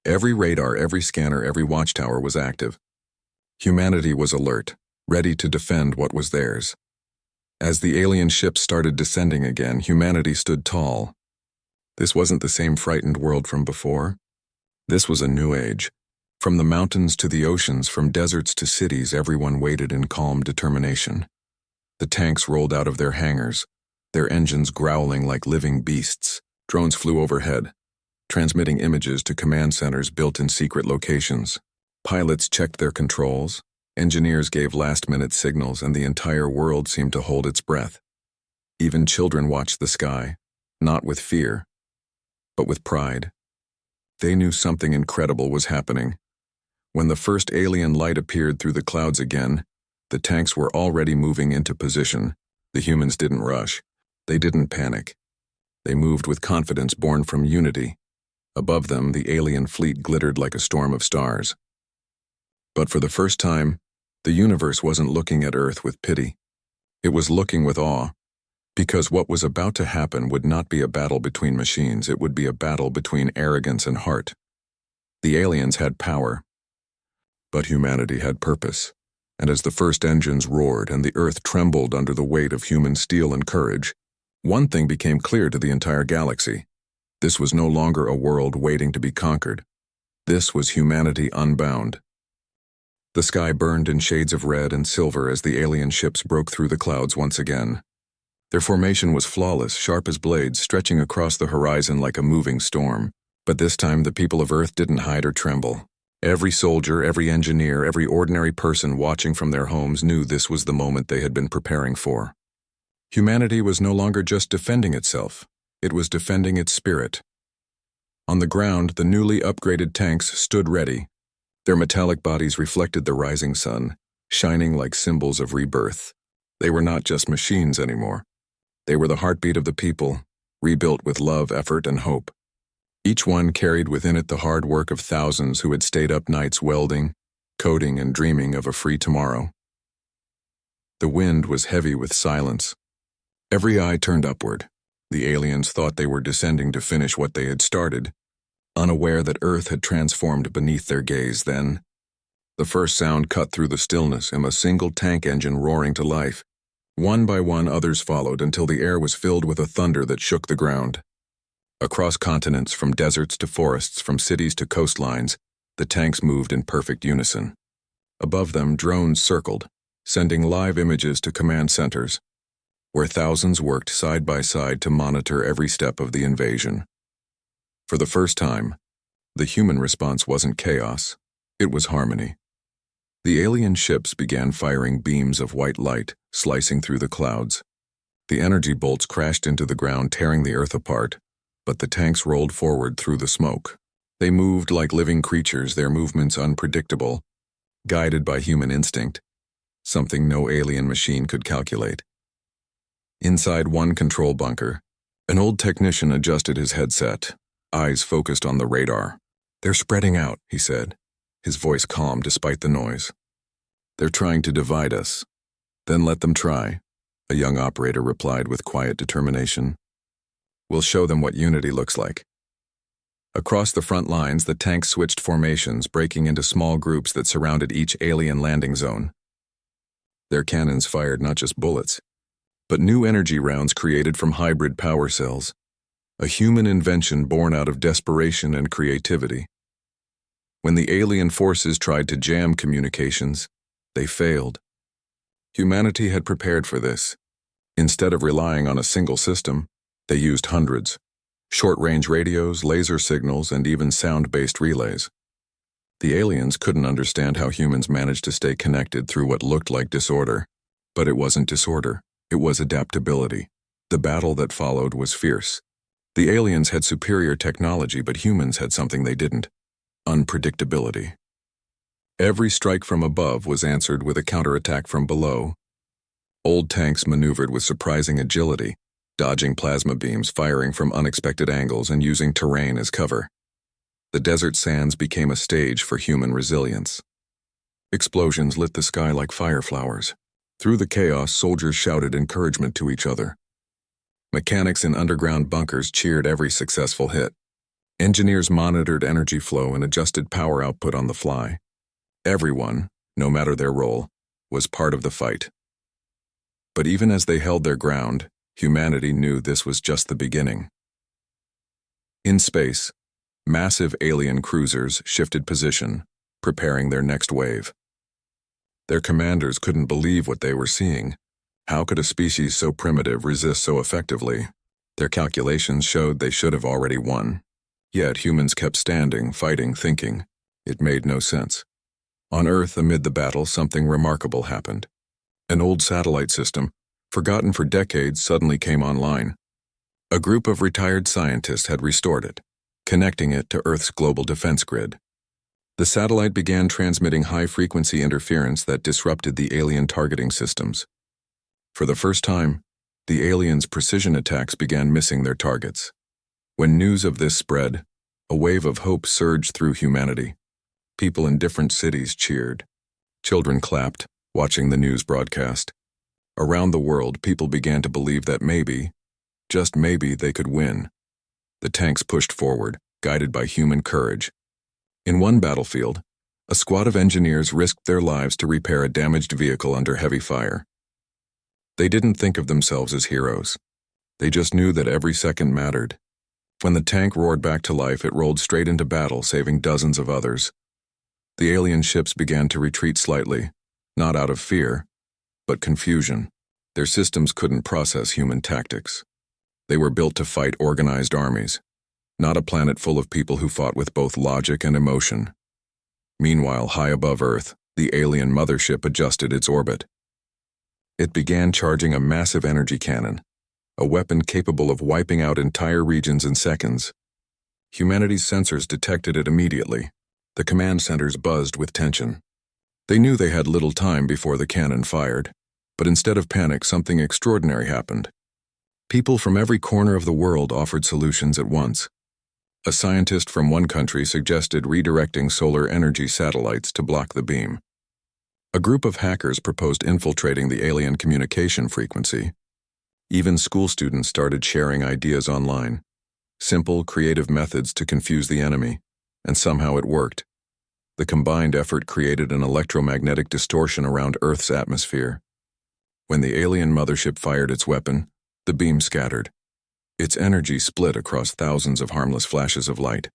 Every radar, every scanner, every watchtower was active. Humanity was alert, ready to defend what was theirs. As the alien ships started descending again, humanity stood tall. This wasn't the same frightened world from before. This was a new age. From the mountains to the oceans, from deserts to cities, everyone waited in calm determination. The tanks rolled out of their hangars, their engines growling like living beasts. Drones flew overhead, transmitting images to command centers built in secret locations. Pilots checked their controls, engineers gave last-minute signals, and the entire world seemed to hold its breath. Even children watched the sky, not with fear, but with pride. They knew something incredible was happening. When the first alien light appeared through the clouds again, the tanks were already moving into position. The humans didn't rush. They didn't panic. They moved with confidence born from unity. Above them, the alien fleet glittered like a storm of stars. But for the first time, the universe wasn't looking at Earth with pity. It was looking with awe, because what was about to happen would not be a battle between machines, it would be a battle between arrogance and heart. The aliens had power, but humanity had purpose. And as the first engines roared and the Earth trembled under the weight of human steel and courage, one thing became clear to the entire galaxy. This was no longer a world waiting to be conquered. This was humanity unbound. The sky burned in shades of red and silver as the alien ships broke through the clouds once again. Their formation was flawless, sharp as blades, stretching across the horizon like a moving storm. But this time, the people of Earth didn't hide or tremble. Every soldier, every engineer, every ordinary person watching from their homes knew this was the moment they had been preparing for. Humanity was no longer just defending itself. It was defending its spirit. On the ground, the newly upgraded tanks stood ready. Their metallic bodies reflected the rising sun, shining like symbols of rebirth. They were not just machines anymore. They were the heartbeat of the people, rebuilt with love, effort, and hope. Each one carried within it the hard work of thousands who had stayed up nights welding, coding, and dreaming of a free tomorrow. The wind was heavy with silence. Every eye turned upward. The aliens thought they were descending to finish what they had started, unaware that Earth had transformed beneath their gaze. Then, the first sound cut through the stillness, a single tank engine roaring to life. One by one, others followed until the air was filled with a thunder that shook the ground. Across continents, from deserts to forests, from cities to coastlines, the tanks moved in perfect unison. Above them, drones circled, sending live images to command centers, where thousands worked side by side to monitor every step of the invasion. For the first time, the human response wasn't chaos, it was harmony. The alien ships began firing beams of white light, slicing through the clouds. The energy bolts crashed into the ground, tearing the Earth apart, but the tanks rolled forward through the smoke. They moved like living creatures, their movements unpredictable, guided by human instinct, something no alien machine could calculate. Inside one control bunker, an old technician adjusted his headset, eyes focused on the radar. "They're spreading out," he said, his voice calm despite the noise. "They're trying to divide us." "Then let them try," a young operator replied with quiet determination. "We'll show them what unity looks like." Across the front lines, the tanks switched formations, breaking into small groups that surrounded each alien landing zone. Their cannons fired not just bullets, but new energy rounds created from hybrid power cells, a human invention born out of desperation and creativity. When the alien forces tried to jam communications, they failed. Humanity had prepared for this. Instead of relying on a single system, they used hundreds: short-range radios, laser signals, and even sound-based relays. The aliens couldn't understand how humans managed to stay connected through what looked like disorder. But it wasn't disorder, it was adaptability. The battle that followed was fierce. The aliens had superior technology, but humans had something they didn't: unpredictability. Every strike from above was answered with a counterattack from below. Old tanks maneuvered with surprising agility, dodging plasma beams, firing from unexpected angles, and using terrain as cover. The desert sands became a stage for human resilience. Explosions lit the sky like fireflowers. Through the chaos, soldiers shouted encouragement to each other. Mechanics in underground bunkers cheered every successful hit. Engineers monitored energy flow and adjusted power output on the fly. Everyone, no matter their role, was part of the fight. But even as they held their ground, humanity knew this was just the beginning. In space, massive alien cruisers shifted position, preparing their next wave. Their commanders couldn't believe what they were seeing. How could a species so primitive resist so effectively? Their calculations showed they should have already won. Yet humans kept standing, fighting, thinking. It made no sense. On Earth, amid the battle, something remarkable happened. An old satellite system, forgotten for decades, suddenly came online. A group of retired scientists had restored it, connecting it to Earth's global defense grid. The satellite began transmitting high-frequency interference that disrupted the alien targeting systems. For the first time, the aliens' precision attacks began missing their targets. When news of this spread, a wave of hope surged through humanity. People in different cities cheered. Children clapped, watching the news broadcast. Around the world, people began to believe that maybe, just maybe, they could win. The tanks pushed forward, guided by human courage. In one battlefield, a squad of engineers risked their lives to repair a damaged vehicle under heavy fire. They didn't think of themselves as heroes. They just knew that every second mattered. When the tank roared back to life, it rolled straight into battle, saving dozens of others. The alien ships began to retreat slightly, not out of fear, but confusion. Their systems couldn't process human tactics. They were built to fight organized armies, not a planet full of people who fought with both logic and emotion. Meanwhile, high above Earth, the alien mothership adjusted its orbit. It began charging a massive energy cannon, a weapon capable of wiping out entire regions in seconds. Humanity's sensors detected it immediately. The command centers buzzed with tension. They knew they had little time before the cannon fired, but instead of panic, something extraordinary happened. People from every corner of the world offered solutions at once. A scientist from one country suggested redirecting solar energy satellites to block the beam. A group of hackers proposed infiltrating the alien communication frequency. Even school students started sharing ideas online. Simple, creative methods to confuse the enemy, and somehow it worked. The combined effort created an electromagnetic distortion around Earth's atmosphere. When the alien mothership fired its weapon, the beam scattered. Its energy split across thousands of harmless flashes of light.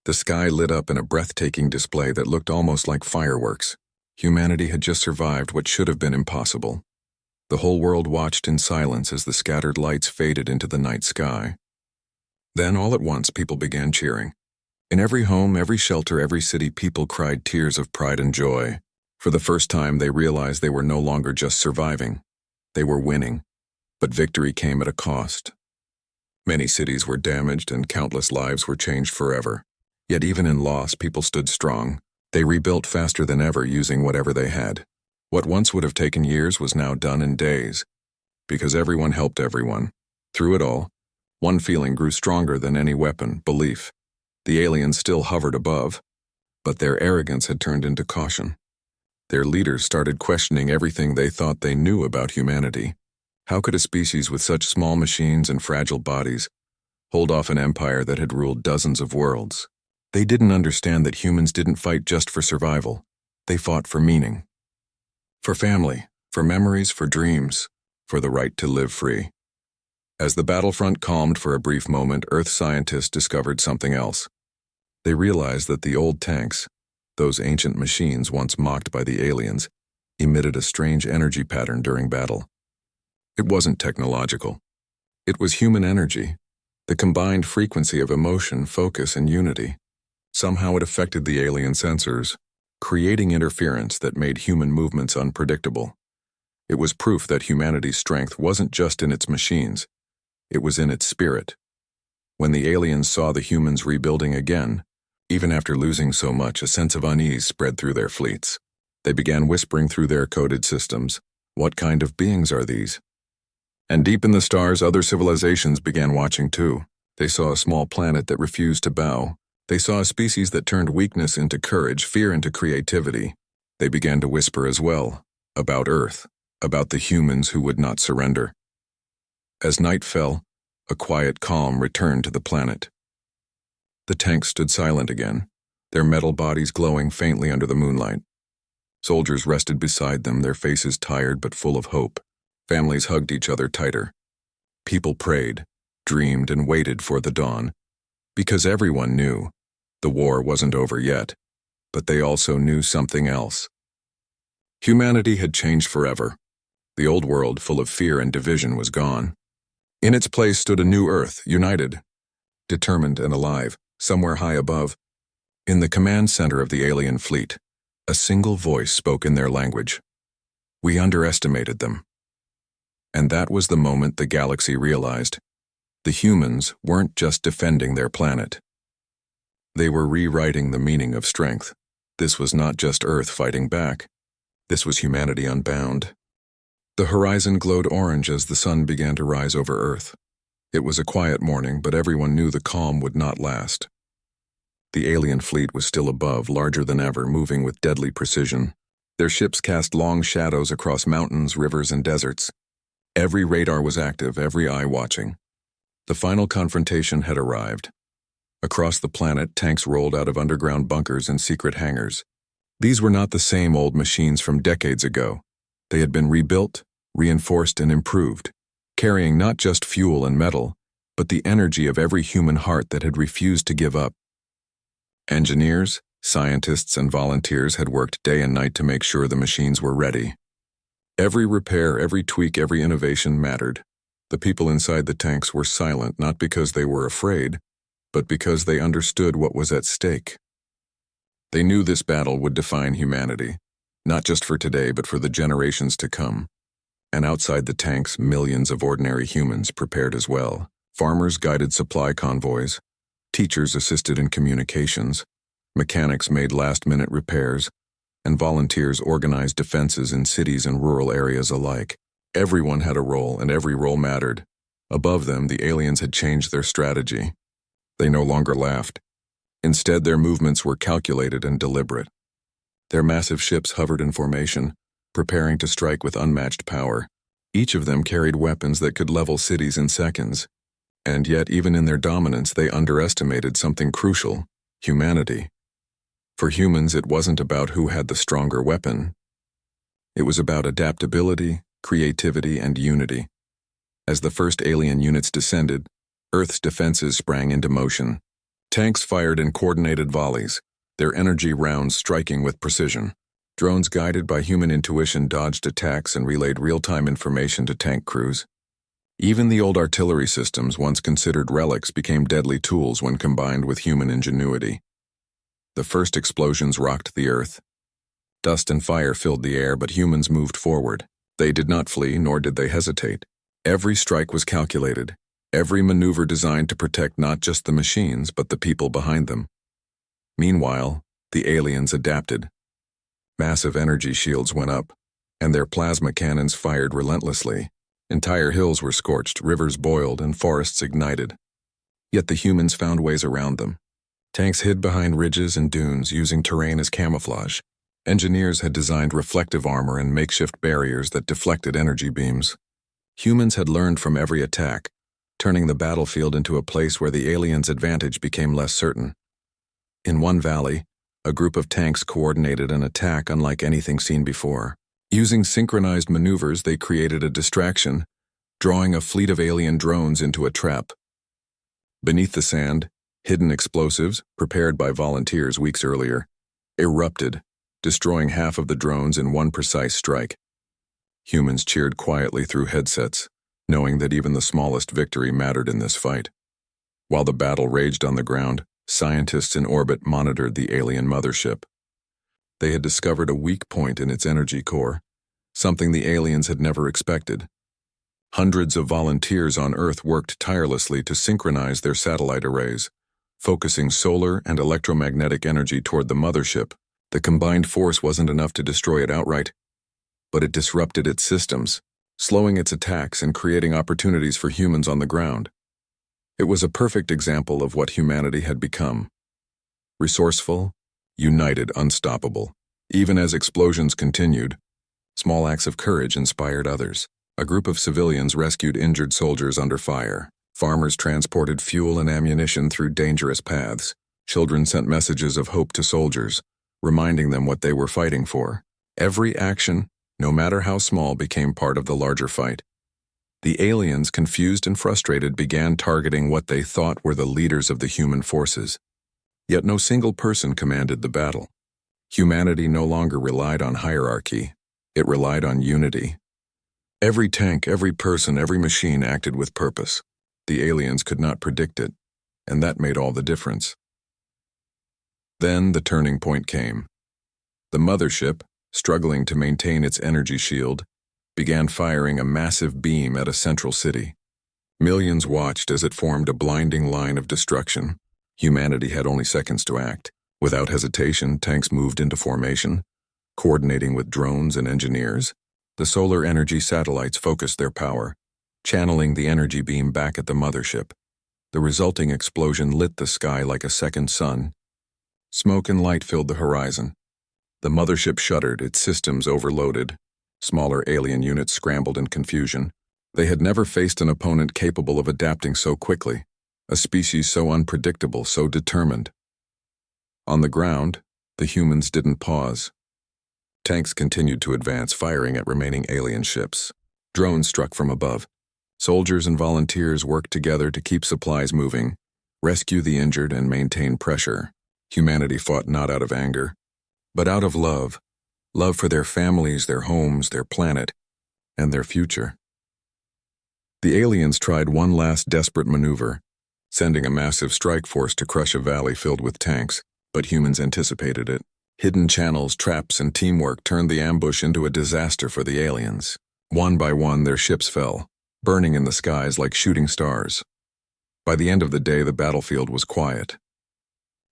The sky lit up in a breathtaking display that looked almost like fireworks. Humanity had just survived what should have been impossible. The whole world watched in silence as the scattered lights faded into the night sky. Then, all at once, people began cheering. In every home, every shelter, every city, people cried tears of pride and joy. For the first time, they realized they were no longer just surviving. They were winning. But victory came at a cost. Many cities were damaged and countless lives were changed forever. Yet even in loss, people stood strong. They rebuilt faster than ever, using whatever they had. What once would have taken years was now done in days. Because everyone helped everyone. Through it all, one feeling grew stronger than any weapon: belief. The aliens still hovered above, but their arrogance had turned into caution. Their leaders started questioning everything they thought they knew about humanity. How could a species with such small machines and fragile bodies hold off an empire that had ruled dozens of worlds? They didn't understand that humans didn't fight just for survival. They fought for meaning. For family, for memories, for dreams, for the right to live free. As the battlefront calmed for a brief moment, Earth scientists discovered something else. They realized that the old tanks, those ancient machines once mocked by the aliens, emitted a strange energy pattern during battle. It wasn't technological. It was human energy, the combined frequency of emotion, focus, and unity. Somehow it affected the alien sensors, creating interference that made human movements unpredictable. It was proof that humanity's strength wasn't just in its machines, it was in its spirit. When the aliens saw the humans rebuilding again, even after losing so much, a sense of unease spread through their fleets. They began whispering through their coded systems, "What kind of beings are these?" And deep in the stars, other civilizations began watching too. They saw a small planet that refused to bow. They saw a species that turned weakness into courage, fear into creativity. They began to whisper as well, about Earth, about the humans who would not surrender. As night fell, a quiet calm returned to the planet. The tanks stood silent again, their metal bodies glowing faintly under the moonlight. Soldiers rested beside them, their faces tired but full of hope. Families hugged each other tighter. People prayed, dreamed, and waited for the dawn, because everyone knew the war wasn't over yet, but they also knew something else. Humanity had changed forever. The old world, full of fear and division, was gone. In its place stood a new Earth, united, determined and alive, somewhere high above. In the command center of the alien fleet, a single voice spoke in their language. We underestimated them. And that was the moment the galaxy realized the humans weren't just defending their planet. They were rewriting the meaning of strength. This was not just Earth fighting back. This was humanity unbound. The horizon glowed orange as the sun began to rise over Earth. It was a quiet morning, but everyone knew the calm would not last. The alien fleet was still above, larger than ever, moving with deadly precision. Their ships cast long shadows across mountains, rivers, and deserts. Every radar was active, every eye watching. The final confrontation had arrived. Across the planet, tanks rolled out of underground bunkers and secret hangars. These were not the same old machines from decades ago. They had been rebuilt, reinforced, and improved, carrying not just fuel and metal, but the energy of every human heart that had refused to give up. Engineers, scientists, and volunteers had worked day and night to make sure the machines were ready. Every repair, every tweak, every innovation mattered. The people inside the tanks were silent, not because they were afraid, but because they understood what was at stake. They knew this battle would define humanity, not just for today, but for the generations to come. And outside the tanks, millions of ordinary humans prepared as well. Farmers guided supply convoys, teachers assisted in communications, mechanics made last-minute repairs, and volunteers organized defenses in cities and rural areas alike. Everyone had a role, and every role mattered. Above them, the aliens had changed their strategy. They no longer laughed. Instead, their movements were calculated and deliberate. Their massive ships hovered in formation, preparing to strike with unmatched power. Each of them carried weapons that could level cities in seconds. And yet, even in their dominance, they underestimated something crucial: humanity. For humans, it wasn't about who had the stronger weapon. It was about adaptability, creativity, and unity. As the first alien units descended, Earth's defenses sprang into motion. Tanks fired in coordinated volleys, their energy rounds striking with precision. Drones guided by human intuition dodged attacks and relayed real-time information to tank crews. Even the old artillery systems, once considered relics, became deadly tools when combined with human ingenuity. The first explosions rocked the Earth. Dust and fire filled the air, but humans moved forward. They did not flee, nor did they hesitate. Every strike was calculated, every maneuver designed to protect not just the machines, but the people behind them. Meanwhile, the aliens adapted. Massive energy shields went up, and their plasma cannons fired relentlessly. Entire hills were scorched, rivers boiled, and forests ignited. Yet the humans found ways around them. Tanks hid behind ridges and dunes, using terrain as camouflage. Engineers had designed reflective armor and makeshift barriers that deflected energy beams. Humans had learned from every attack, turning the battlefield into a place where the aliens' advantage became less certain. In one valley, a group of tanks coordinated an attack unlike anything seen before. Using synchronized maneuvers, they created a distraction, drawing a fleet of alien drones into a trap. Beneath the sand, Hidden explosives, prepared by volunteers weeks earlier, erupted, destroying half of the drones in one precise strike. Humans cheered quietly through headsets, knowing that even the smallest victory mattered in this fight. While the battle raged on the ground, scientists in orbit monitored the alien mothership. They had discovered a weak point in its energy core, something the aliens had never expected. Hundreds of volunteers on Earth worked tirelessly to synchronize their satellite arrays, focusing solar and electromagnetic energy toward the mothership. The combined force wasn't enough to destroy it outright, but it disrupted its systems, slowing its attacks and creating opportunities for humans on the ground. It was a perfect example of what humanity had become. Resourceful, united, unstoppable. Even as explosions continued, small acts of courage inspired others. A group of civilians rescued injured soldiers under fire. Farmers transported fuel and ammunition through dangerous paths. Children sent messages of hope to soldiers, reminding them what they were fighting for. Every action, no matter how small, became part of the larger fight. The aliens, confused and frustrated, began targeting what they thought were the leaders of the human forces. Yet no single person commanded the battle. Humanity no longer relied on hierarchy. It relied on unity. Every tank, every person, every machine acted with purpose. The aliens could not predict it, and that made all the difference. Then the turning point came. The mothership, struggling to maintain its energy shield, began firing a massive beam at a central city. Millions watched as it formed a blinding line of destruction. Humanity had only seconds to act. Without hesitation, tanks moved into formation, coordinating with drones and engineers. The solar energy satellites focused their power, channeling the energy beam back at the mothership. The resulting explosion lit the sky like a second sun. Smoke and light filled the horizon. The mothership shuddered, its systems overloaded. Smaller alien units scrambled in confusion. They had never faced an opponent capable of adapting so quickly, a species so unpredictable, so determined. On the ground, the humans didn't pause. Tanks continued to advance, firing at remaining alien ships. Drones struck from above. Soldiers and volunteers worked together to keep supplies moving, rescue the injured, and maintain pressure. Humanity fought not out of anger, but out of love. Love for their families, their homes, their planet, and their future. The aliens tried one last desperate maneuver, sending a massive strike force to crush a valley filled with tanks, but humans anticipated it. Hidden channels, traps, and teamwork turned the ambush into a disaster for the aliens. One by one, their ships fell, burning in the skies like shooting stars. By the end of the day, the battlefield was quiet.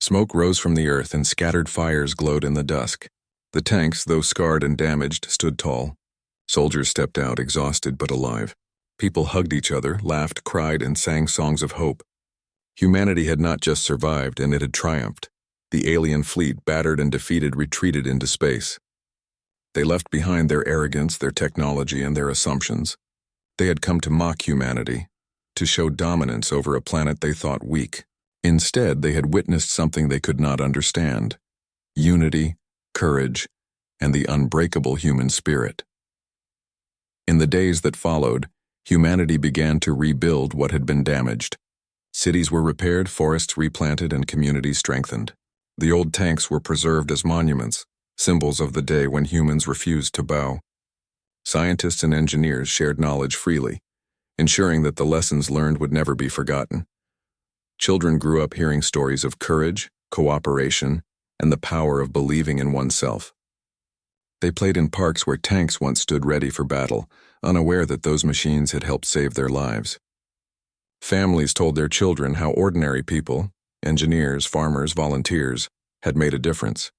Smoke rose from the earth and scattered fires glowed in the dusk. The tanks, though scarred and damaged, stood tall. Soldiers stepped out, exhausted but alive. People hugged each other, laughed, cried, and sang songs of hope. Humanity had not just survived, and it had triumphed. The alien fleet, battered and defeated, retreated into space. They left behind their arrogance, their technology, and their assumptions. They had come to mock humanity, to show dominance over a planet they thought weak. Instead, they had witnessed something they could not understand: unity, courage, and the unbreakable human spirit. In the days that followed, humanity began to rebuild what had been damaged. Cities were repaired, forests replanted, and communities strengthened. The old tanks were preserved as monuments, symbols of the day when humans refused to bow. Scientists and engineers shared knowledge freely, ensuring that the lessons learned would never be forgotten. Children grew up hearing stories of courage, cooperation, and the power of believing in oneself. They played in parks where tanks once stood ready for battle, unaware that those machines had helped save their lives. Families told their children how ordinary people, engineers, farmers, volunteers, had made a difference.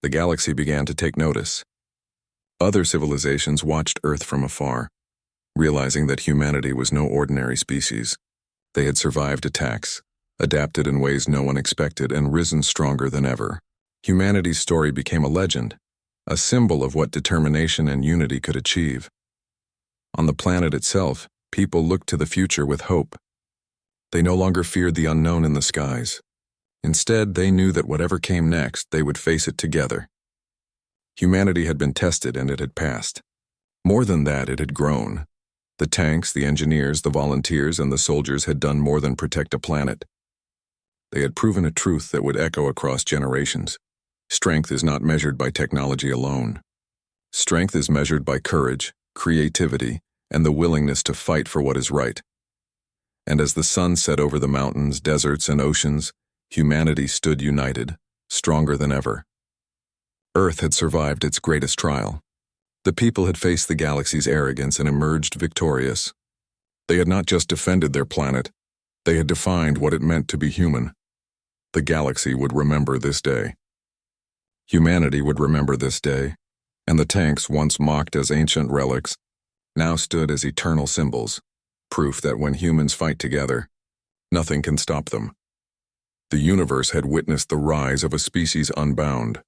The galaxy began to take notice. Other civilizations watched Earth from afar, realizing that humanity was no ordinary species. They had survived attacks, adapted in ways no one expected, and risen stronger than ever. Humanity's story became a legend, a symbol of what determination and unity could achieve. On the planet itself, people looked to the future with hope. They no longer feared the unknown in the skies. Instead, they knew that whatever came next, they would face it together. Humanity had been tested and it had passed. More than that, it had grown. The tanks, the engineers, the volunteers, and the soldiers had done more than protect a planet. They had proven a truth that would echo across generations. Strength is not measured by technology alone. Strength is measured by courage, creativity, and the willingness to fight for what is right. And as the sun set over the mountains, deserts, and oceans, humanity stood united, stronger than ever. Earth had survived its greatest trial. The people had faced the galaxy's arrogance and emerged victorious. They had not just defended their planet, they had defined what it meant to be human. The galaxy would remember this day. Humanity would remember this day, and the tanks once mocked as ancient relics now stood as eternal symbols, proof that when humans fight together, nothing can stop them. The universe had witnessed the rise of a species unbound.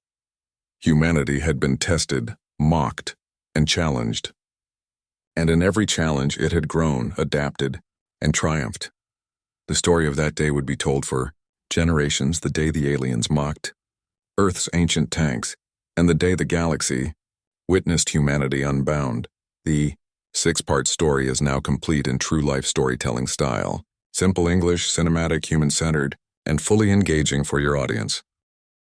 Humanity had been tested, mocked, and challenged. And in every challenge it had grown, adapted, and triumphed. The story of that day would be told for generations, the day the aliens mocked Earth's ancient tanks, and the day the galaxy witnessed humanity unbound. The 6-part story is now complete in true life storytelling style. Simple English, cinematic, human-centered, and fully engaging for your audience.